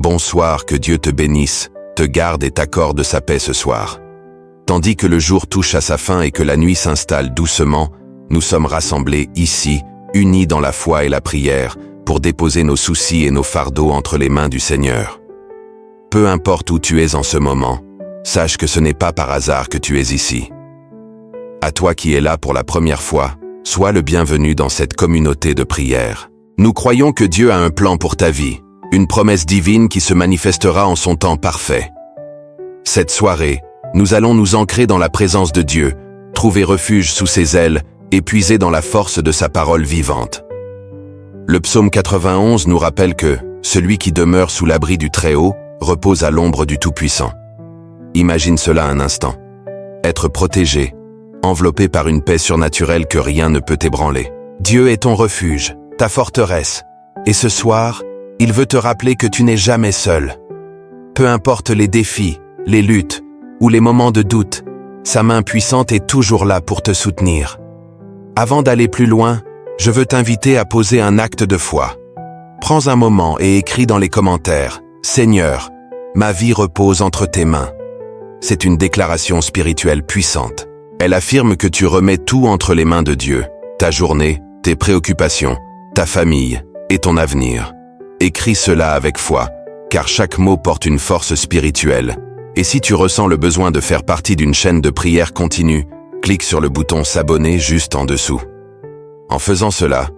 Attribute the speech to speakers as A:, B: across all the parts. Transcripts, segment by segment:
A: Bonsoir, que Dieu te bénisse, te garde et t'accorde sa paix ce soir. Tandis que le jour touche à sa fin et que la nuit s'installe doucement, nous sommes rassemblés ici, unis dans la foi et la prière, pour déposer nos soucis et nos fardeaux entre les mains du Seigneur. Peu importe où tu es en ce moment, sache que ce n'est pas par hasard que tu es ici. À toi qui es là pour la première fois, sois le bienvenu dans cette communauté de prière. Nous croyons que Dieu a un plan pour ta vie, une promesse divine qui se manifestera en son temps parfait. Cette soirée, nous allons nous ancrer dans la présence de Dieu, trouver refuge sous ses ailes et puiser dans la force de sa parole vivante. Le psaume 91 nous rappelle que « Celui qui demeure sous l'abri du Très-Haut repose à l'ombre du Tout-Puissant ». Imagine cela un instant. Être protégé, enveloppé par une paix surnaturelle que rien ne peut ébranler. Dieu est ton refuge, ta forteresse, et ce soir, il veut te rappeler que tu n'es jamais seul. Peu importe les défis, les luttes ou les moments de doute, sa main puissante est toujours là pour te soutenir. Avant d'aller plus loin, je veux t'inviter à poser un acte de foi. Prends un moment et écris dans les commentaires « Seigneur, ma vie repose entre tes mains ». C'est une déclaration spirituelle puissante. Elle affirme que tu remets tout entre les mains de Dieu, ta journée, tes préoccupations, ta famille et ton avenir. Écris cela avec foi, car chaque mot porte une force spirituelle. Et si tu ressens le besoin de faire partie d'une chaîne de prière continue, clique sur le bouton s'abonner juste en dessous. En faisant cela,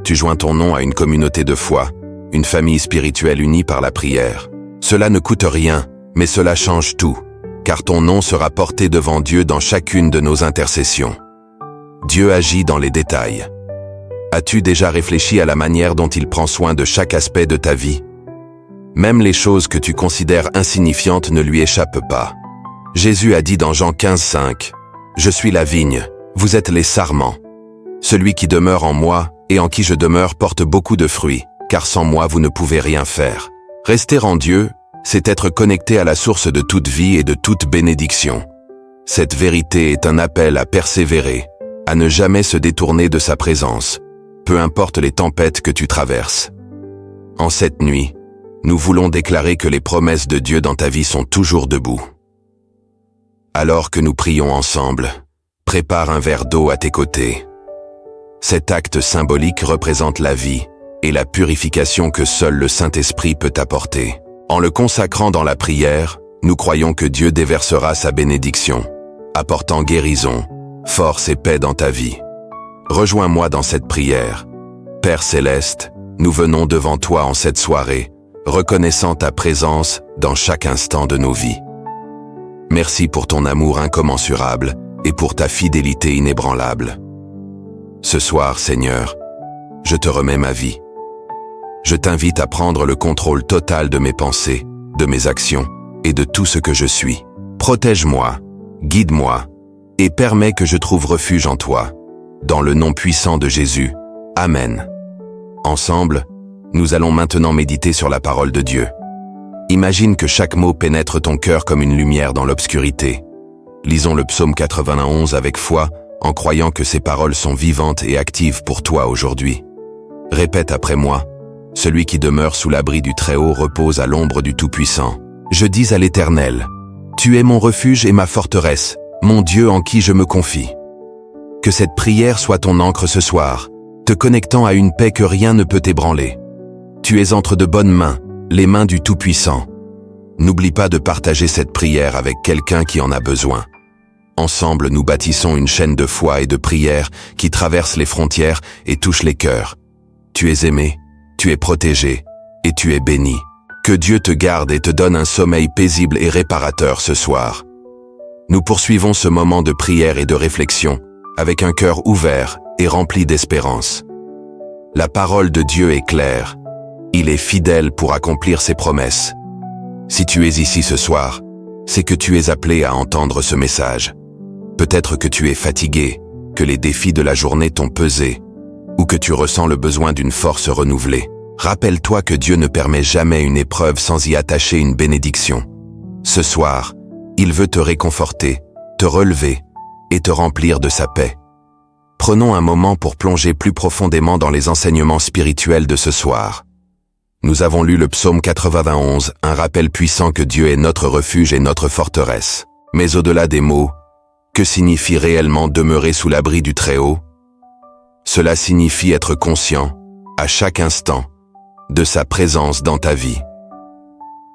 A: tu joins ton nom à une communauté de foi, une famille spirituelle unie par la prière. Cela ne coûte rien, mais cela change tout, car ton nom sera porté devant Dieu dans chacune de nos intercessions. Dieu agit dans les détails. As-tu déjà réfléchi à la manière dont il prend soin de chaque aspect de ta vie? Même les choses que tu considères insignifiantes ne lui échappent pas. Jésus a dit dans Jean 15,5 « Je suis la vigne, vous êtes les sarments. Celui qui demeure en moi et en qui je demeure porte beaucoup de fruits, car sans moi vous ne pouvez rien faire. » Rester en Dieu, c'est être connecté à la source de toute vie et de toute bénédiction. Cette vérité est un appel à persévérer, à ne jamais se détourner de sa présence, peu importe les tempêtes que tu traverses. En cette nuit, nous voulons déclarer que les promesses de Dieu dans ta vie sont toujours debout. Alors que nous prions ensemble, prépare un verre d'eau à tes côtés. Cet acte symbolique représente la vie et la purification que seul le Saint-Esprit peut apporter. En le consacrant dans la prière, nous croyons que Dieu déversera sa bénédiction, apportant guérison, force et paix dans ta vie. Rejoins-moi dans cette prière. Père Céleste, nous venons devant toi en cette soirée, reconnaissant ta présence dans chaque instant de nos vies. Merci pour ton amour incommensurable et pour ta fidélité inébranlable. Ce soir, Seigneur, je te remets ma vie. Je t'invite à prendre le contrôle total de mes pensées, de mes actions et de tout ce que je suis. Protège-moi, guide-moi et permets que je trouve refuge en toi. Dans le nom puissant de Jésus. Amen. Ensemble, nous allons maintenant méditer sur la parole de Dieu. Imagine que chaque mot pénètre ton cœur comme une lumière dans l'obscurité. Lisons le psaume 91 avec foi, en croyant que ces paroles sont vivantes et actives pour toi aujourd'hui. Répète après moi. Celui qui demeure sous l'abri du Très-Haut repose à l'ombre du Tout-Puissant. Je dis à l'Éternel, tu es mon refuge et ma forteresse, mon Dieu en qui je me confie. Que cette prière soit ton encre ce soir, te connectant à une paix que rien ne peut ébranler. Tu es entre de bonnes mains, les mains du Tout-Puissant. N'oublie pas de partager cette prière avec quelqu'un qui en a besoin. Ensemble, nous bâtissons une chaîne de foi et de prière qui traverse les frontières et touche les cœurs. Tu es aimé, tu es protégé et tu es béni. Que Dieu te garde et te donne un sommeil paisible et réparateur ce soir. Nous poursuivons ce moment de prière et de réflexion avec un cœur ouvert et rempli d'espérance. La parole de Dieu est claire. Il est fidèle pour accomplir ses promesses. Si tu es ici ce soir, c'est que tu es appelé à entendre ce message. Peut-être que tu es fatigué, que les défis de la journée t'ont pesé, ou que tu ressens le besoin d'une force renouvelée. Rappelle-toi que Dieu ne permet jamais une épreuve sans y attacher une bénédiction. Ce soir, il veut te réconforter, te relever et te remplir de sa paix. Prenons un moment pour plonger plus profondément dans les enseignements spirituels de ce soir. Nous avons lu le psaume 91, un rappel puissant que Dieu est notre refuge et notre forteresse. Mais au-delà des mots, que signifie réellement demeurer sous l'abri du Très-Haut? Cela signifie être conscient, à chaque instant, de sa présence dans ta vie.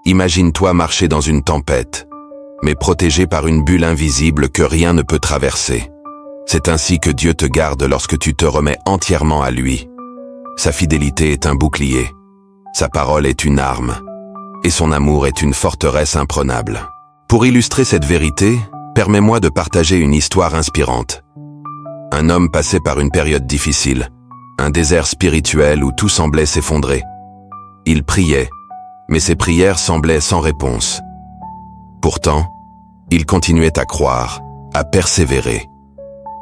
A: Imagine-toi marcher dans une tempête, mais protégé par une bulle invisible que rien ne peut traverser. C'est ainsi que Dieu te garde lorsque tu te remets entièrement à lui. Sa fidélité est un bouclier, sa parole est une arme, et son amour est une forteresse imprenable. Pour illustrer cette vérité, permets-moi de partager une histoire inspirante. Un homme passait par une période difficile, un désert spirituel où tout semblait s'effondrer. Il priait, mais ses prières semblaient sans réponse. Pourtant, il continuait à croire, à persévérer.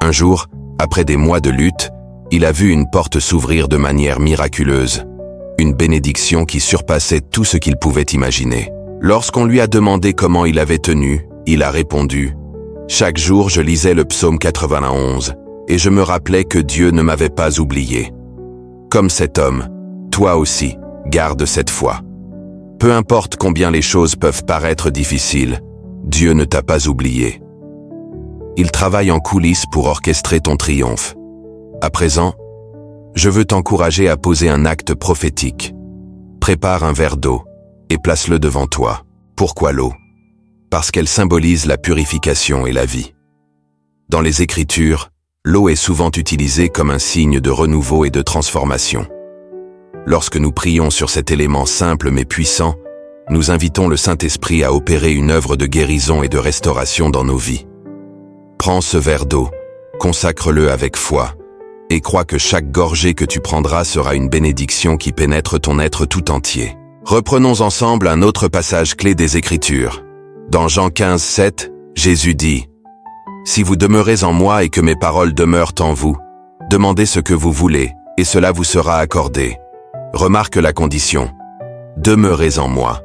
A: Un jour, après des mois de lutte, il a vu une porte s'ouvrir de manière miraculeuse, une bénédiction qui surpassait tout ce qu'il pouvait imaginer. Lorsqu'on lui a demandé comment il avait tenu, il a répondu « Chaque jour, je lisais le psaume 91 et je me rappelais que Dieu ne m'avait pas oublié. » Comme cet homme, toi aussi, garde cette foi. Peu importe combien les choses peuvent paraître difficiles, Dieu ne t'a pas oublié. Il travaille en coulisses pour orchestrer ton triomphe. À présent, je veux t'encourager à poser un acte prophétique. Prépare un verre d'eau et place-le devant toi. Pourquoi l'eau? Parce qu'elle symbolise la purification et la vie. Dans les Écritures, l'eau est souvent utilisée comme un signe de renouveau et de transformation. Lorsque nous prions sur cet élément simple mais puissant, nous invitons le Saint-Esprit à opérer une œuvre de guérison et de restauration dans nos vies. Prends ce verre d'eau, consacre-le avec foi, et crois que chaque gorgée que tu prendras sera une bénédiction qui pénètre ton être tout entier. Reprenons ensemble un autre passage clé des Écritures. Dans Jean 15, 7, Jésus dit « Si vous demeurez en moi et que mes paroles demeurent en vous, demandez ce que vous voulez, et cela vous sera accordé. » Remarque la condition. Demeurez en moi.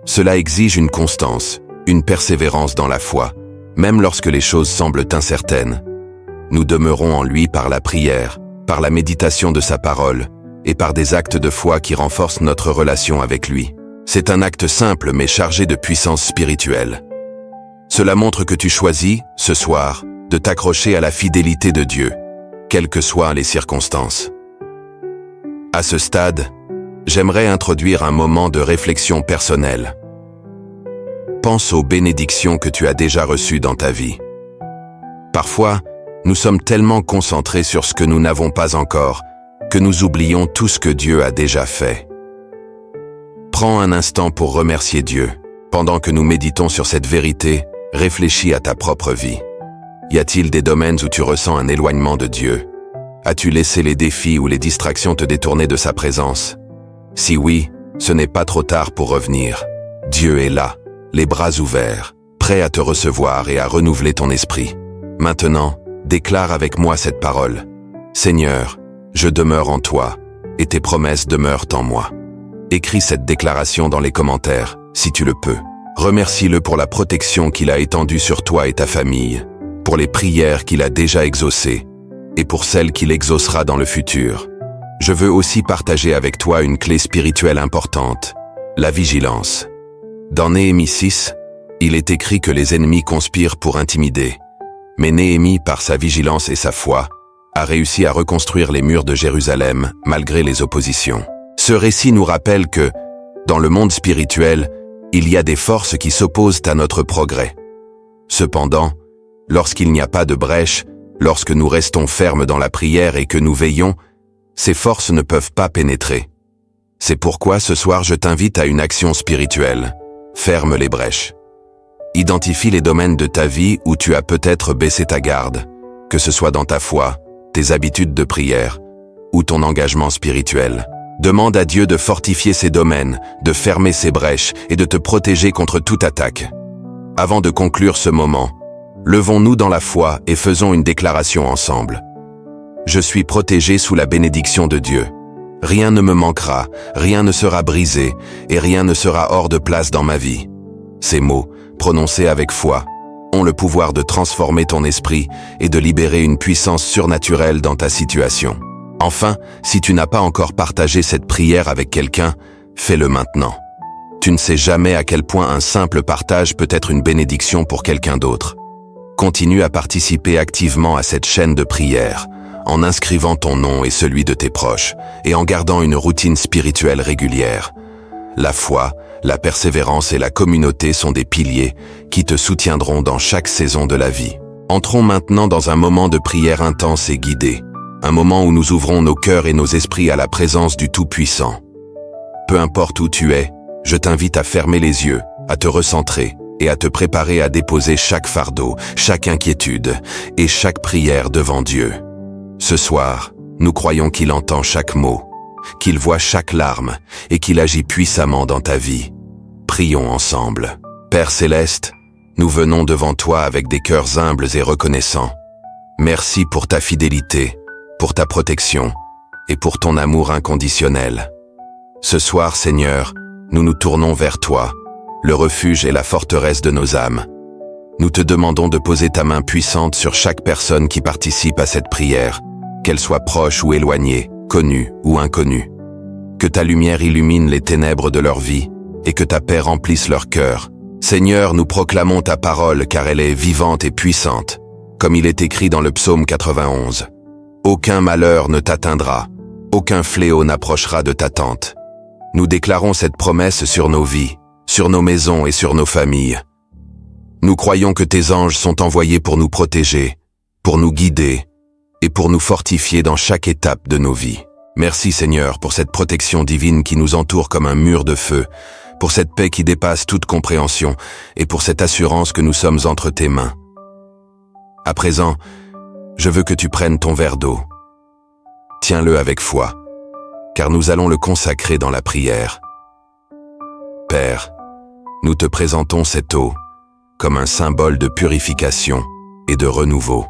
A: Cela exige une constance, une persévérance dans la foi, même lorsque les choses semblent incertaines. Nous demeurons en lui par la prière, par la méditation de sa parole, et par des actes de foi qui renforcent notre relation avec lui. C'est un acte simple mais chargé de puissance spirituelle. Cela montre que tu choisis, ce soir, de t'accrocher à la fidélité de Dieu, quelles que soient les circonstances. À ce stade, j'aimerais introduire un moment de réflexion personnelle. Pense aux bénédictions que tu as déjà reçues dans ta vie. Parfois, nous sommes tellement concentrés sur ce que nous n'avons pas encore, que nous oublions tout ce que Dieu a déjà fait. Prends un instant pour remercier Dieu. Pendant que nous méditons sur cette vérité, réfléchis à ta propre vie. Y a-t-il des domaines où tu ressens un éloignement de Dieu? As-tu laissé les défis ou les distractions te détourner de sa présence? Si oui, ce n'est pas trop tard pour revenir. Dieu est là, les bras ouverts, prêt à te recevoir et à renouveler ton esprit. Maintenant, déclare avec moi cette parole. Seigneur, je demeure en toi, et tes promesses demeurent en moi. Écris cette déclaration dans les commentaires, si tu le peux. Remercie-le pour la protection qu'il a étendue sur toi et ta famille, pour les prières qu'il a déjà exaucées, et pour celles qu'il exaucera dans le futur. Je veux aussi partager avec toi une clé spirituelle importante, la vigilance. Dans Néhémie 6, il est écrit que les ennemis conspirent pour intimider. Mais Néhémie, par sa vigilance et sa foi, a réussi à reconstruire les murs de Jérusalem malgré les oppositions. Ce récit nous rappelle que, dans le monde spirituel, il y a des forces qui s'opposent à notre progrès. Cependant, lorsqu'il n'y a pas de brèche, lorsque nous restons fermes dans la prière et que nous veillons, ces forces ne peuvent pas pénétrer. C'est pourquoi ce soir je t'invite à une action spirituelle. Ferme les brèches. Identifie les domaines de ta vie où tu as peut-être baissé ta garde, que ce soit dans ta foi, tes habitudes de prière ou ton engagement spirituel. Demande à Dieu de fortifier ces domaines, de fermer ces brèches et de te protéger contre toute attaque. Avant de conclure ce moment, levons-nous dans la foi et faisons une déclaration ensemble. Je suis protégé sous la bénédiction de Dieu. Rien ne me manquera, rien ne sera brisé et rien ne sera hors de place dans ma vie. Ces mots, prononcés avec foi, ont le pouvoir de transformer ton esprit et de libérer une puissance surnaturelle dans ta situation. Enfin, si tu n'as pas encore partagé cette prière avec quelqu'un, Fais-le maintenant. Tu ne sais jamais à quel point un simple partage peut être une bénédiction pour quelqu'un d'autre. Continue à participer activement à cette chaîne de prière, en inscrivant ton nom et celui de tes proches, et en gardant une routine spirituelle régulière. La foi, la persévérance et la communauté sont des piliers qui te soutiendront dans chaque saison de la vie. Entrons maintenant dans un moment de prière intense et guidé, un moment où nous ouvrons nos cœurs et nos esprits à la présence du Tout-Puissant. Peu importe où tu es, je t'invite à fermer les yeux, à te recentrer et à te préparer à déposer chaque fardeau, chaque inquiétude et chaque prière devant Dieu. Ce soir, nous croyons qu'il entend chaque mot, qu'il voit chaque larme et qu'il agit puissamment dans ta vie. Prions ensemble. Père Céleste, nous venons devant toi avec des cœurs humbles et reconnaissants. Merci pour ta fidélité, pour ta protection et pour ton amour inconditionnel. Ce soir, Seigneur, nous nous tournons vers toi, le refuge et la forteresse de nos âmes. Nous te demandons de poser ta main puissante sur chaque personne qui participe à cette prière, qu'elle soit proche ou éloignée, connue ou inconnue. Que ta lumière illumine les ténèbres de leur vie et que ta paix remplisse leur cœur. Seigneur, nous proclamons ta parole car elle est vivante et puissante, comme il est écrit dans le psaume 91. Aucun malheur ne t'atteindra, aucun fléau n'approchera de ta tente. Nous déclarons cette promesse sur nos vies, sur nos maisons et sur nos familles. Nous croyons que tes anges sont envoyés pour nous protéger, pour nous guider et pour nous fortifier dans chaque étape de nos vies. Merci Seigneur pour cette protection divine qui nous entoure comme un mur de feu, pour cette paix qui dépasse toute compréhension et pour cette assurance que nous sommes entre tes mains. À présent, je veux que tu prennes ton verre d'eau. Tiens-le avec foi, car nous allons le consacrer dans la prière. Père, nous te présentons cette eau comme un symbole de purification et de renouveau.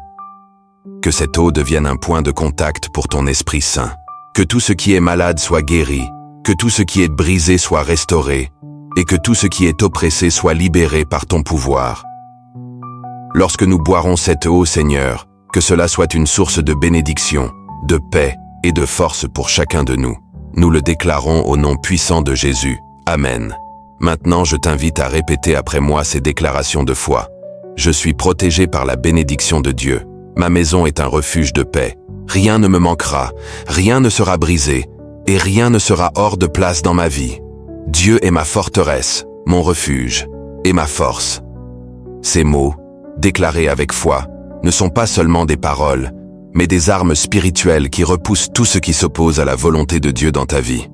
A: Que cette eau devienne un point de contact pour ton Esprit Saint. Que tout ce qui est malade soit guéri, que tout ce qui est brisé soit restauré, et que tout ce qui est oppressé soit libéré par ton pouvoir. Lorsque nous boirons cette eau, Seigneur, que cela soit une source de bénédiction, de paix et de force pour chacun de nous. Nous le déclarons au nom puissant de Jésus. Amen. Maintenant, je t'invite à répéter après moi ces déclarations de foi. Je suis protégé par la bénédiction de Dieu. Ma maison est un refuge de paix. Rien ne me manquera, rien ne sera brisé, et rien ne sera hors de place dans ma vie. Dieu est ma forteresse, mon refuge, et ma force. Ces mots, déclarés avec foi, ne sont pas seulement des paroles, mais des armes spirituelles qui repoussent tout ce qui s'oppose à la volonté de Dieu dans ta vie.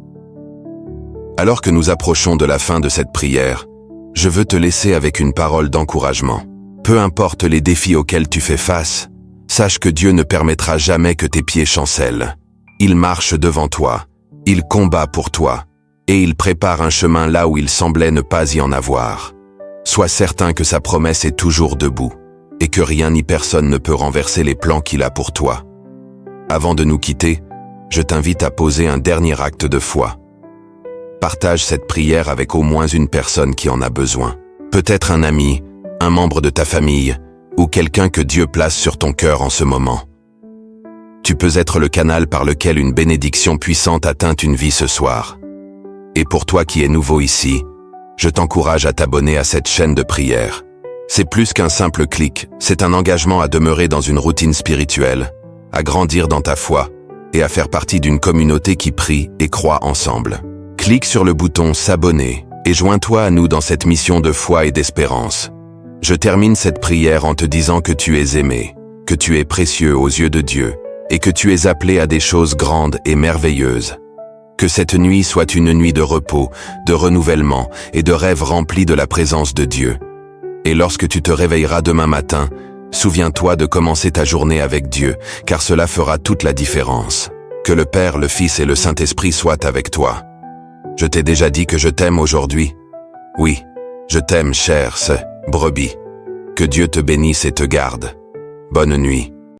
A: Alors que nous approchons de la fin de cette prière, je veux te laisser avec une parole d'encouragement. Peu importe les défis auxquels tu fais face, sache que Dieu ne permettra jamais que tes pieds chancellent. Il marche devant toi, il combat pour toi, et il prépare un chemin là où il semblait ne pas y en avoir. Sois certain que sa promesse est toujours debout, et que rien ni personne ne peut renverser les plans qu'il a pour toi. Avant de nous quitter, je t'invite à poser un dernier acte de foi. Partage cette prière avec au moins une personne qui en a besoin. Peut-être un ami, un membre de ta famille, ou quelqu'un que Dieu place sur ton cœur en ce moment. Tu peux être le canal par lequel une bénédiction puissante atteint une vie ce soir. Et pour toi qui es nouveau ici, je t'encourage à t'abonner à cette chaîne de prière. C'est plus qu'un simple clic, c'est un engagement à demeurer dans une routine spirituelle, à grandir dans ta foi et à faire partie d'une communauté qui prie et croit ensemble. Clique sur le bouton s'abonner et joins-toi à nous dans cette mission de foi et d'espérance. Je termine cette prière en te disant que tu es aimé, que tu es précieux aux yeux de Dieu et que tu es appelé à des choses grandes et merveilleuses. Que cette nuit soit une nuit de repos, de renouvellement et de rêves remplis de la présence de Dieu. Et lorsque tu te réveilleras demain matin, souviens-toi de commencer ta journée avec Dieu, car cela fera toute la différence. Que le Père, le Fils et le Saint-Esprit soient avec toi. Je t'ai déjà dit que je t'aime aujourd'hui. Oui, je t'aime, chère brebis. Que Dieu te bénisse et te garde. Bonne nuit.